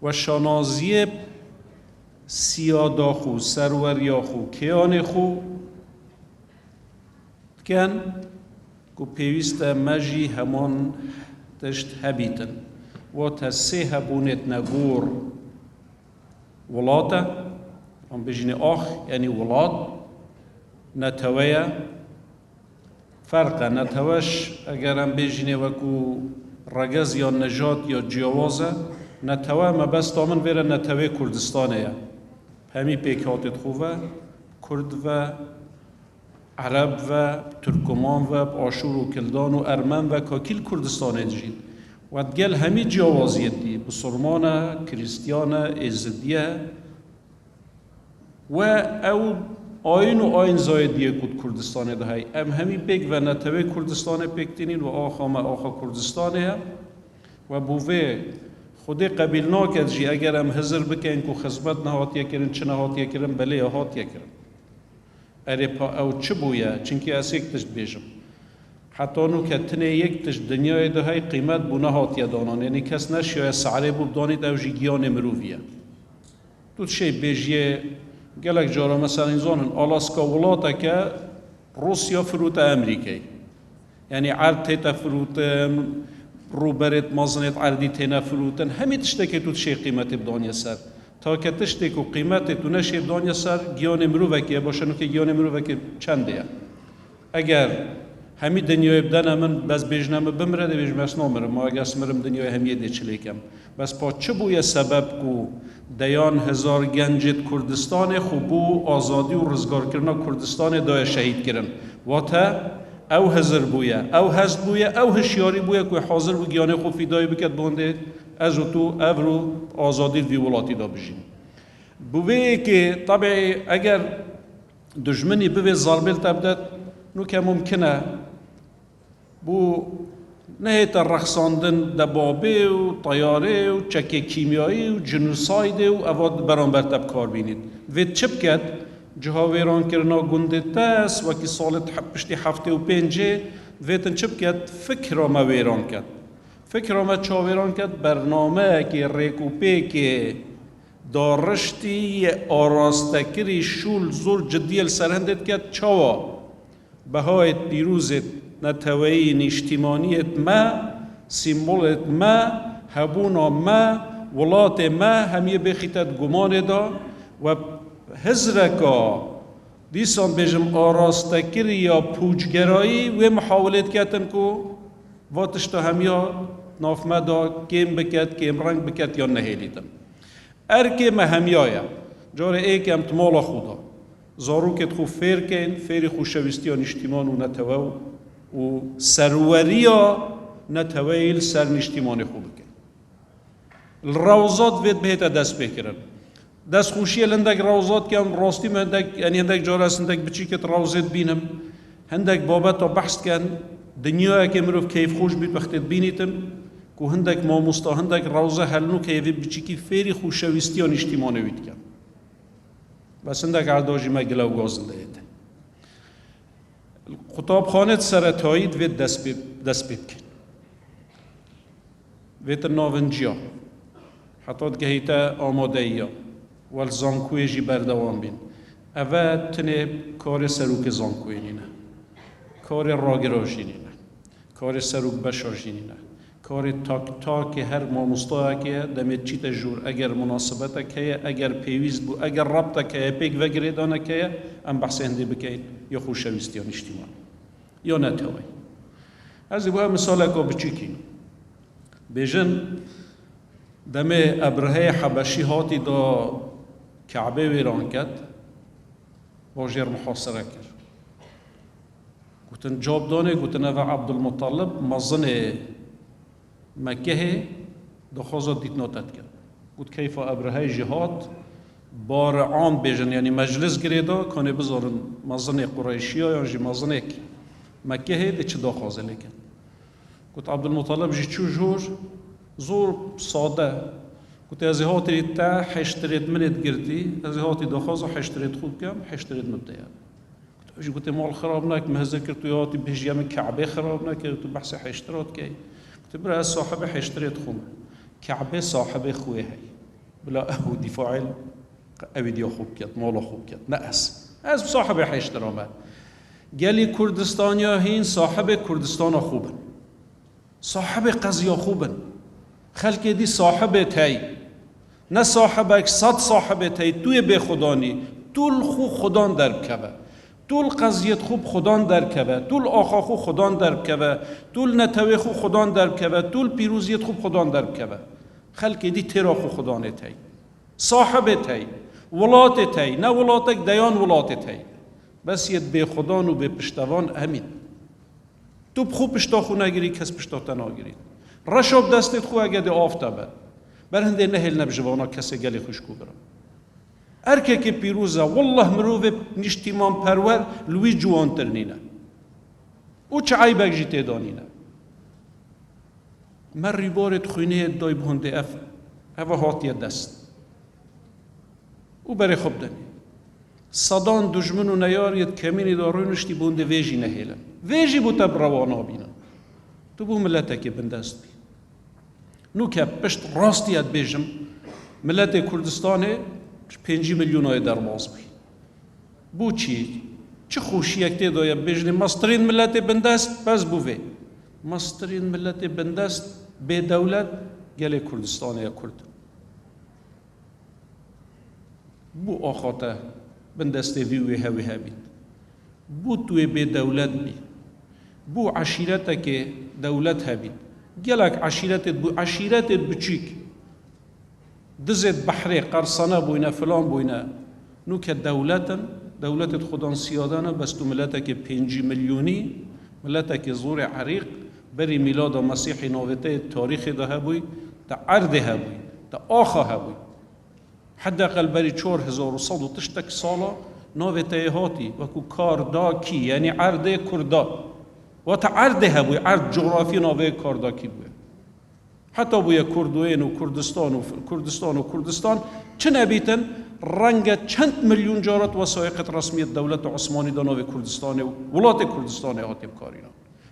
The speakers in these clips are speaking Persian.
و شانازی سیاداخو سروریاخو کیانخو کن که پیوست مجی همان تشت هبیتن و تسه هبونت نگور ولاته هم بجین آخ یعنی ولاد نتویه فرقه نتوش اگر هم بجین وکو رگز یا نجات یا جیوازه نتوه ما بس تامن ویره نتوه کردستانه همی پیکاتت خوبه کرد و عرب و ترکمان و آشور و کلدان و ارمن و کاکیل کردستانه جید و دگل همی جیوازیت دی بسرمانه کریستیانه ازدیه و او آین و آین زایدیه کود کردستانه ده های همی پیک و نتوه کردستانه پیکتینین و آخا کردستانه و بوه خودی قبیل ناکد جی اگر هم حضر بکن که خدمت نهاتیه کرن چه نهاتیه کرن بله هاتیه کرن اره پا او چه بویه چنکه از یک تشت بیشم حتی نو که تنه یک تشت دنیای ده های قیمت بو نهاتیه دانان یعنی کس نشیه سعره بو دانید او جی گیان مروویه تو چه بیجیه گلک جارا مثلا اینزانن آلاسکا ولاتا که روسیا فروت امریکای یعنی عرض تیتا فروتن روبرت مازنت عردی تینا فروتن همی تشتکی تو چه قیمتی بدانیا سر تا که تشتکو قیمتی تو نشه بدانیا سر گیان مرووکی باشنو که گیان مرووکی چنده اگر همی دنیای بدن من بس بیجنم بمره ده بیجم بس نامرم ما اگر اسمرم دنیای همیه ده چلیکم بس پا چه بویه سبب کو دیان هزار گنجت کردستان خوبو آزادی و رزگار کرنا کردستان دای شهید کرن واتا او هزر بویه او هزد بویه او هشیاری بویه که حاضر بو گیانه خو فیدای بکد بونده از تو او آزادی وی ولاتی دا بجین بویه که طبعی اگر دجمنی بوی ضربیل تبدد نو که ممکنه بو نهیت رخصاندن دبابه و طیاره و چک کیمیایی و جنوساید و اواد برانبر تب کار بینید وید چه بکد جها ویران کرنا گنده تاس و کی سالت پشتی هفته و پنجه ویتن چه بکد فکر ما ویران کد فکر ما چا ویران کد برنامه که ریکوپی که دارشتی آراستکری شول زور جدیل سرهندت کد چاوا بهایت پیروزت نتوهین اجتماعیت ما سیمبولت ما هبونا ما ولات ما همیه بخیتت گمان دا و هزرکا دیسان بجم آراستکری یا پوچگرایی و محاولت کتن کو واتشتا همیا نافمه دا کم بکت کم رنگ بکت یا نهیلیتن ارکه ما همیایا جاره ایکم تمالا خودا زاروکت خو فیر کن فیر خوشویستیان اجتماع و نتوه و سروریا نتویل سر نشتیمان خوب کن الروزات وید بهتا دست بکرن دست خوشی هندک روزات که راستی من هندک یعنی هندک جارس هندک بچی که روزات بینم هندک بابت تا بحث کن دنیا که مروف کیف خوش بید وقتی بینیتن که هندک ماموستا هندک روزه هلنو که وید بچی که فیری خوشویستیان اجتماع وید کن بس هندک عرداجی ما گلو گازنده ایده خطاب خانه سرطایید وید دست بید کن وید ناونجیا حتی گهیتا آماده ایا والزانکوی جی بردوان بین اوه تنه کار سروک زانکوی نینه کار راگراژی نینه کار سروک بشاژی نینه کار تاک تاک هر ماموستا که دمت چیت جور اگر مناسبت که اگر پیویز بو اگر ربط که پیک وگریدانه که ام بحث هندی بکین یا خوشویستیان اجتماع یا نتوی از این مثال که بچیکین بیجن دم ابرهه حبشی هاتی دا کعبه ویران کرد واجر محاصره کرد گوتن جاب دانه گوتن اوه عبدالمطلب مزن مکه دخوازت دیت ناتت کرد گوت کیف ابرهه جهاد بار عام بیجن یعنی مجلس گریدا کنه بذارن مزن قریشی ها یا جی مزن مکه دی چه دخوازه لیکن گوت عبدالمطلب جی چو جور زور ساده گوت از هاتی تا حشترید منت گردی از هاتی دخوازه حشترید خود کم حشترید مبدیا گوت مال خراب نک مهزه کرد تو هاتی بهجیم کعبه خراب نکرد تو بحث حشترات کی برای صاحب حشتريت خوم كعبة صاحب خوي هاي بلا أهو دفاع أبدي خوب كت مالا خوب كت نأس از صاحب حیش درآمد گلی کردستانیا هین صاحب کردستان خوبن صاحب قضیه خوبن خلق دی صاحب تای نه صاحب صد صاحب تای توی به خدانی طول خو خدان در کبه طول قضیت خوب خدان در کبه طول آخا خو خدان در کبه طول نتوی خو خدان در کبه طول پیروزیت خوب خدان در کبه خلق دی تیرا خو خدانه تای صاحب تای ولات تای نه ولاتک دیان ولات تای بس یت به خدان و به پشتوان امین تو خوب پشتا خو نگیری کس پشتا تناگیری رشاب دستت خو اگه ده آفتابه برهنده نهل نبجوانا کسی گلی خوشکو برم ارکه که پیروزه والله مروه نشتیمان پرور لوی جوان ترنینه او چه عیبک جیته دانینه من ریبارت خوینه دای بهنده اف هاتیه دست او بره خوب دنی صدان دجمن و نیاریت کمینی داروی نشتی بونده ویجی نهیلن ویجی بو تب روانا بینن تو بو ملته که بندست بی نو که پشت راستیت بیجم ملت کردستانه 5 میلیون های درواز بی بو چی؟ چه خوشی اکتی دایا بیجنی مسترین ملت بندست پس بو وی مسترین ملت بندست به دولت گل کردستانه یا کرد بو آخاته بندسته وی هوی هبید بو توی به دولت بی بو عشیرته که دولت هبید گلک عشیرتت بو عشیرتت بچیک دزت بحری قرصانه بوینه فلان بوینه نو که دولتت خودان سیادانه بس تو ملته که 5 میلیونی ملته که زور عریق بری میلاد مسیح نووته تاریخ ده هبوی تا عرض هبوی تا آخا هبوی حداقل بری 4100 تشتک سالا نووته هاتی وکو کاردا کی یعنی عرض کردا و تا عرض هبوی عرض جغرافی نووه کاردا کی بوی حتی بوی کردوین و کردستان چه نبیتن رنگ چند میلیون جارت وثائق رسمیت دولت عثمانی دانو کردستان و ولات کردستان هاتیم کارینا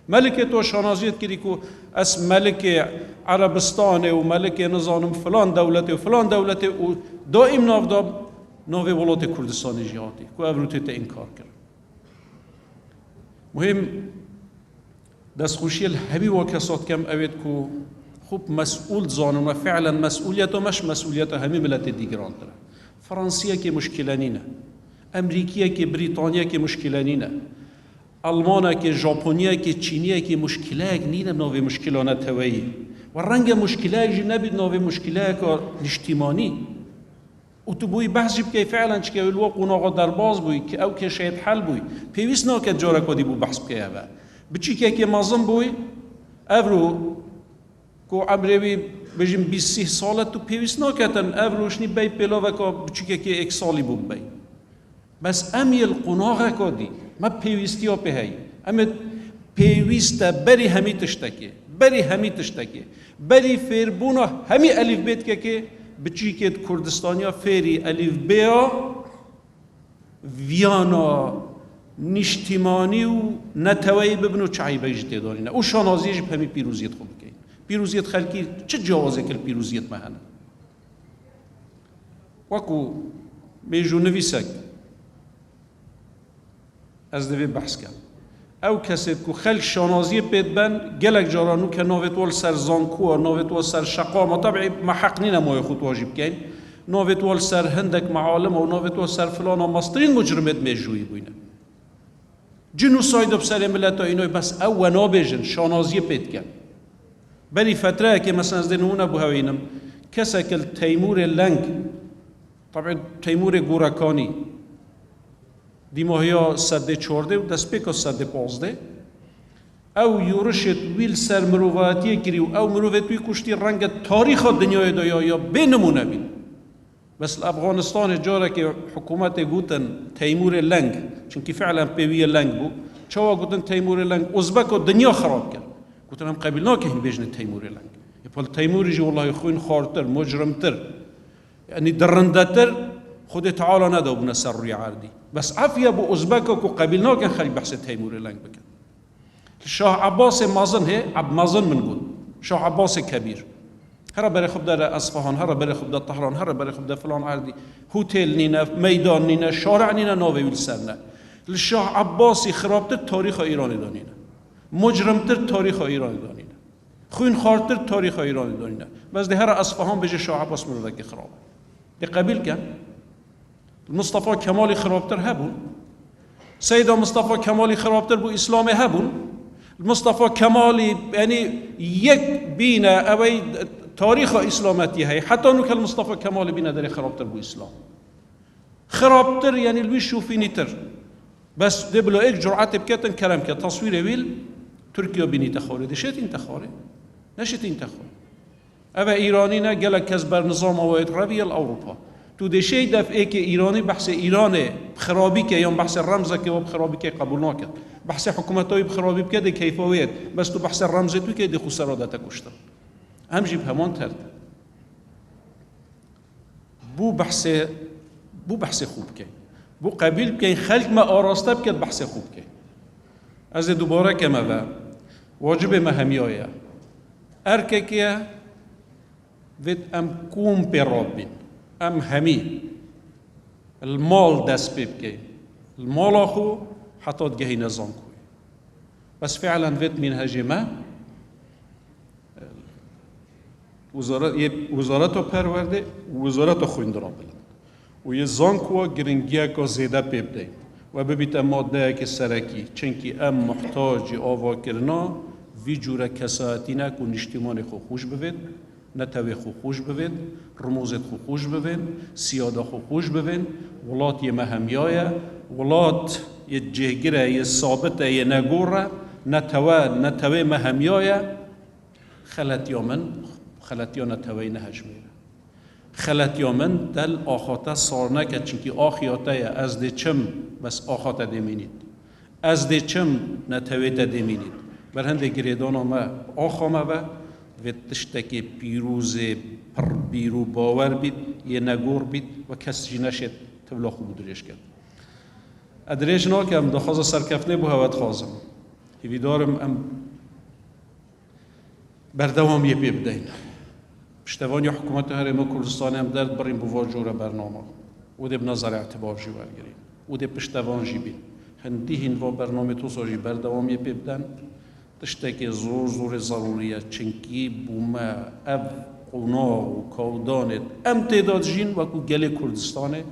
ملک تو شانازیت کردی که از ملک عربستان و ملک نظام فلان دولت و دائم نافداب نوی ولات کردستان جهاتی که ابروتیت انکار کرد مهم دستخوشی الهبی و کسات کم اوید که خوب مسئول زانم و فعلا مسئولیت و مش مسئولیت همه ملت دیگران داره فرانسیه که مشکلانینه امریکیه که بریتانیه که مشکلانینه آلمانه که ژاپنیه که چینیه که مشکلات نینه نوی مشکلانه تویی و رنگ مشکلات جی نبید نوی مشکلات که اجتماعی و تو بوی بحث جب که فعلا چه که الوا قناغا در باز بوی که او که شاید حل بوی پیوست نا که جارا کدی بو بحث که اوه بچی که مازم بوی افرو کو عمروی بجیم 20 سالت تو پیوست نا کتن افروشنی بی پیلا و که بچی که یک سالی بود بی بس امی القناغا کدی ما پیوستی ها پیهی اما پیوسته بری همی تشتکی بری فیربونا همی الیف بیت که بچی که کردستانیا فیری الیف بیا ویانا نشتیمانی و نتوایی ببنو چعی بیجتی دارینه او شانازیش همی پیروزیت خوب که پیروزیت خلکی چه جوازه که پیروزیت مهنه وکو میجو نویسک از دوی بحث کرد او کسی که خلق شانازی پید بن گلک جارانو که ناویت وال سر زانکو و ناویت وال سر شقا ما طبعی محق نینه مای خود واجب کن ناویت وال سر هندک معالم و ناویت وال سر فلان و مسترین مجرمت میجوی بوینه جنوساید بسر ملت ها اینوی بس او و نابیجن شانازی پید کن بلی فتره که مثلا از دنونه بو هوینم کسی که تیمور لنگ طبعا تیمور گورکانی دیماهیا 114 و دست پیکا 115 او یورشت ویل سر مروفاتیه کری و او مروفاتوی کشتی رنگ تاریخ دنیای دایا بینمونه بین بس افغانستان جاره که حکومت گوتن تیمور لنگ چونکه فعلا پیوی لنگ بو چوا گوتن تیمور لنگ ازبک و دنیا خراب کرد گوتن هم قبیل ناکه هم بیجن تیمور لنگ یپال تیموری جی والله خوین خارتر مجرمتر یعنی درندتر خود تعالی ندا بنا سر روی عردی بس عفیه بو ازبک و قبیل ناکن خیلی بحث تیمور لنگ بکن شاه عباس مازن هی مازن من بود شاه عباس کبیر هر بره خوب در اصفهان، هر بره خوب در طهران، هر بره خوب در فلان عردی هتل نینه، میدان نینه، شارع نینه، ناوی ویل سرنه. الشاه عباسی خرابتر تاریخ ایرانی دانینه، مجرمتر تاریخ ایرانی دانینه، خوین خارتر تاریخ ایرانی دانینه. بس ده هر اصفهان بجه شاه عباس مرده خراب. ده قبیل کن. مصطفی کمالی خرابتر هبون. سیدا مصطفی کمالی خرابتر بو اسلام هبون. مصطفی کمالی یعنی یک بینه اوی تاریخ اسلامتی هی حتی نو که مصطفی کمالی بینه در خرابتر بو اسلام. خرابتر یعنی الوی شوفینی تر. بس ده بلا ایک جرعت بکتن کلم که تصویر ویل ترکیه بینی تخوره. دشت این تخوره. نشت این تخوره. اوه ایرانی نه گلک کس بر نظام آواید روی الاوروپا. تو دشی دفعه که ایرانی بحث ایران خرابی که یا بحث رمز که و خرابی که قبول نکرد. بحث حکومتای خرابی که ده کیفاویت. بس تو بحث رمز تو که ده خسارات کشتن. همجی به همان ترد. بو بحث خوب که. بو قبیل که خلق ما آراسته بکد بحث خوب که. از دوباره که ما واجب ما همیایه. ارکه وید ام کوم پیرابین. ام همي المال دست بيبكي المال أخو حطت جهي نظام كوي بس فعلا فيت من هجمة وزارته پرورده وزارته خويندران بلند و زان كوا گرنگيا كا زيده بيبدي و ببيت ماده که سرکی چنكي ام محتاج آوا کرنا وی جوره کساتی نکو نشتیمان خو خوش بوید نتوی خو خوش بوید رموزت خو خوش بوید سیاده خو خوش بوید ولات یه مهمیایه ولات یه جهگیره یه ثابته یه نگوره نتوی مهمیایه خلطیا نتوی نهجمیره خلطیا من دل آخاته سارنه که چنکی آخیاته از ده چم بس آخاته دمینید از ده چم نتوی دمینید بر هنده گریدان ما آخامه و تشتکی پیروز پر بیرو باور بید یه نگور بید و کسی نشد تبلا خوب دریش کرد ادریش ناکم دخواز سرکفنه بو هوت خوازم هیوی دارم ام بردوام یه بیبدین پشتوانی حکومت هرم کردستان هم درد بریم بو واجور برنامه و ده بنظر اعتبار جی ورگریم و ده پشتوان جی بین هندی هنوا برنامه تو ساجی بردوام یه بیبدن تشتكي زور ضرورية چنكي بوما أب قناع و كودانت امتداد جين وكو جالي كردستانه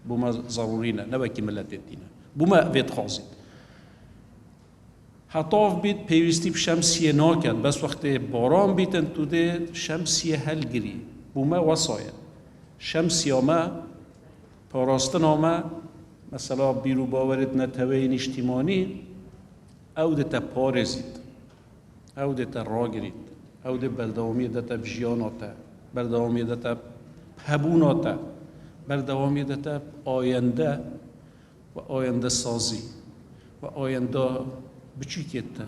بوما ضرورينا نوكي ملت الدينه بوما ويت خازد حطاف بيت بيوستي بشمسية ناكد بس وقت باران بيتن تو ده شمسية هلگري بوما وصايا شمسية ما پاراستنا ما مثلا بيرو باورد نتوين اجتماعي او ده تا پارزید او ده تا راگرید او ده بردوامی ده تا بجیاناتا بردوامی ده تا پبوناتا بردوامی ده تا آینده و آینده سازی و آینده بچی کتا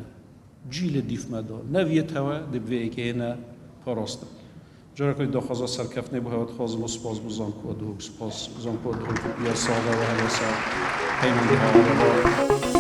جیل دیف مدا نویت هوا ده بوی که اینا پاراسته جارا که داخوازا سرکفنه بو هوت خواز مصپاز بو زانکو دوک سپاس زانکو دوک یا ساده و هلسا پیمان